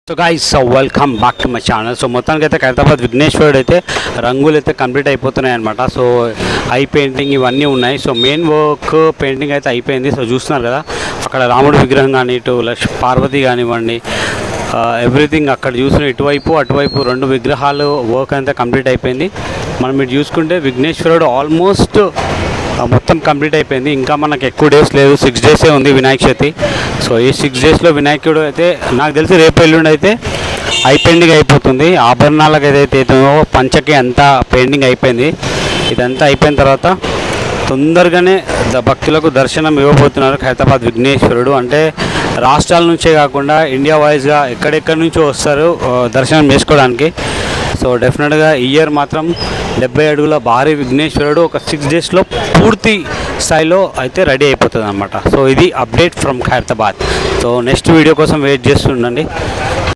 So guys welcome back to my channel. So మొత్తానికి అయితే ఖైరతాబాద్ విఘ్నేశ్వరుడు అయితే రంగులు అయితే కంప్లీట్ అయిపోతున్నాయి అనమాట. సో ఐ పెయింటింగ్ ఇవన్నీ ఉన్నాయి. సో మెయిన్ వర్క్ పెయింటింగ్ అయితే అయిపోయింది. సో చూస్తున్నారు కదా అక్కడ రాముడు విగ్రహం కానీ ఇటు పార్వతి కానివ్వండి, ఎవ్రీథింగ్ అక్కడ చూసిన ఇటువైపు అటువైపు రెండు విగ్రహాలు వర్క్ అంతా కంప్లీట్ అయిపోయింది. మనం ఇటు చూసుకుంటే విఘ్నేశ్వరుడు ఆల్మోస్ట్ మొత్తం కంప్లీట్ అయిపోయింది. ఇంకా మనకు ఎక్కువ డేస్ లేదు, 6 డేసే ఉంది వినాయక చవితి. సో ఈ 6 డేస్లో వినాయకుడు అయితే నాకు తెలిసి రేపు ఎల్లుండి అయితే ఐ పెయింటింగ్ అయిపోతుంది. ఆభరణాలకు ఏదైతే పంచకి అంతా పెయింటింగ్ అయిపోయింది. ఇదంతా అయిపోయిన తర్వాత తొందరగానే భక్తులకు దర్శనం ఇవ్వబోతున్నారు ఖైరతాబాద్ విఘ్నేశ్వరుడు. అంటే రాష్ట్రాల నుంచే కాకుండా ఇండియా వైజ్గా ఎక్కడెక్కడి నుంచో వస్తారు దర్శనం చేసుకోవడానికి. సో డెఫినెట్గా ఈ ఇయర్ మాత్రం 70 అడుగుల భారీ విఘ్నేశ్వరుడు ఒక 6 డేస్లో పూర్తి స్థాయిలో అయితే రెడీ అయిపోతుంది అనమాట. సో ఇది update from Khairatabad. So next video కోసం వెయిట్ చేస్తుండండి.